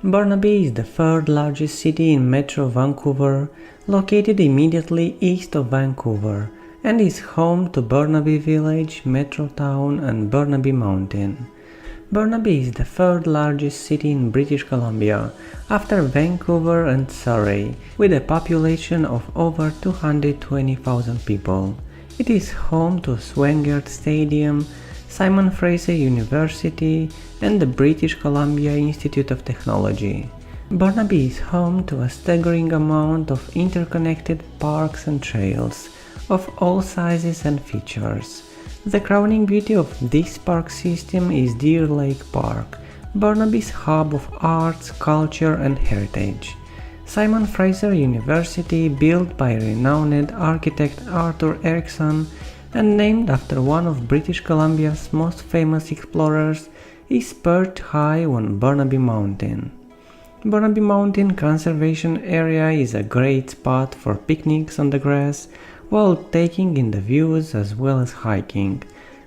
Burnaby is the third largest city in Metro Vancouver, located immediately east of Vancouver, and is home to Burnaby Village, Metrotown and Burnaby Mountain. Burnaby is the third largest city in British Columbia, after Vancouver and Surrey, with a population of over 220,000 people. It is home to Swangard Stadium, Fraser University and the British Columbia Institute of Technology. Burnaby is home to a staggering amount of interconnected parks and trails, of all sizes and features. The crowning beauty of this park system is Deer Lake Park, Burnaby's hub of arts, culture and heritage. Fraser University, built by renowned architect Arthur Erickson and named after one of British Columbia's most famous explorers, is perched high on Burnaby Mountain. Burnaby Mountain Conservation Area is a great spot for picnics on the grass, while taking in the views as well as hiking.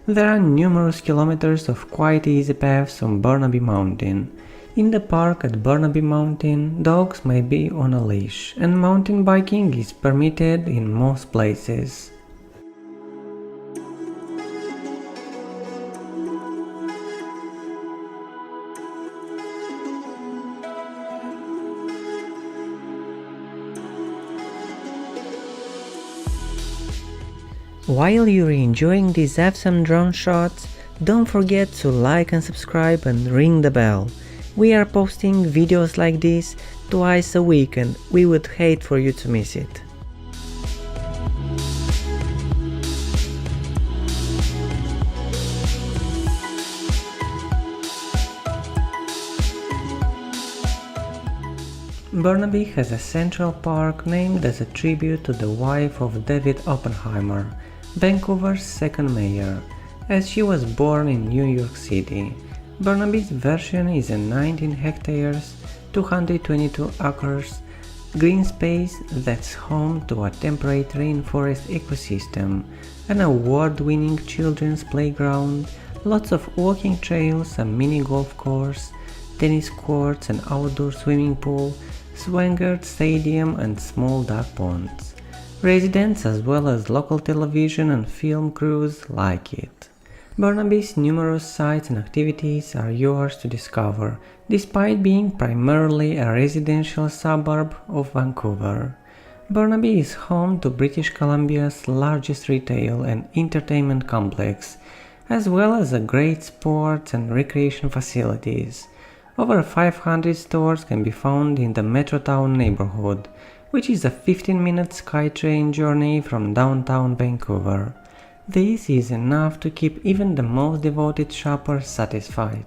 There are numerous kilometers of quite easy paths on Burnaby Mountain. In the park at Burnaby Mountain, dogs may be on a leash, and mountain biking is permitted in most places. While you're enjoying these awesome drone shots, don't forget to like and subscribe and ring the bell. We are posting videos like this twice a week and we would hate for you to miss it. Burnaby has a central park named as a tribute to the wife of David Oppenheimer, Vancouver's second mayor, as she was born in New York City. Burnaby's version is a 19 hectares, 222 acres green space that's home to a temperate rainforest ecosystem, an award-winning children's playground, lots of walking trails, a mini golf course, tennis courts, an outdoor swimming pool, Swangard Stadium and small duck ponds. Residents as well as local television and film crews like it. Burnaby's numerous sites and activities are yours to discover, despite being primarily a residential suburb of Vancouver. Burnaby is home to British Columbia's largest retail and entertainment complex, as well as a great sports and recreation facilities. Over 500 stores can be found in the Metrotown neighborhood, which is a 15-minute SkyTrain journey from downtown Vancouver. This is enough to keep even the most devoted shopper satisfied.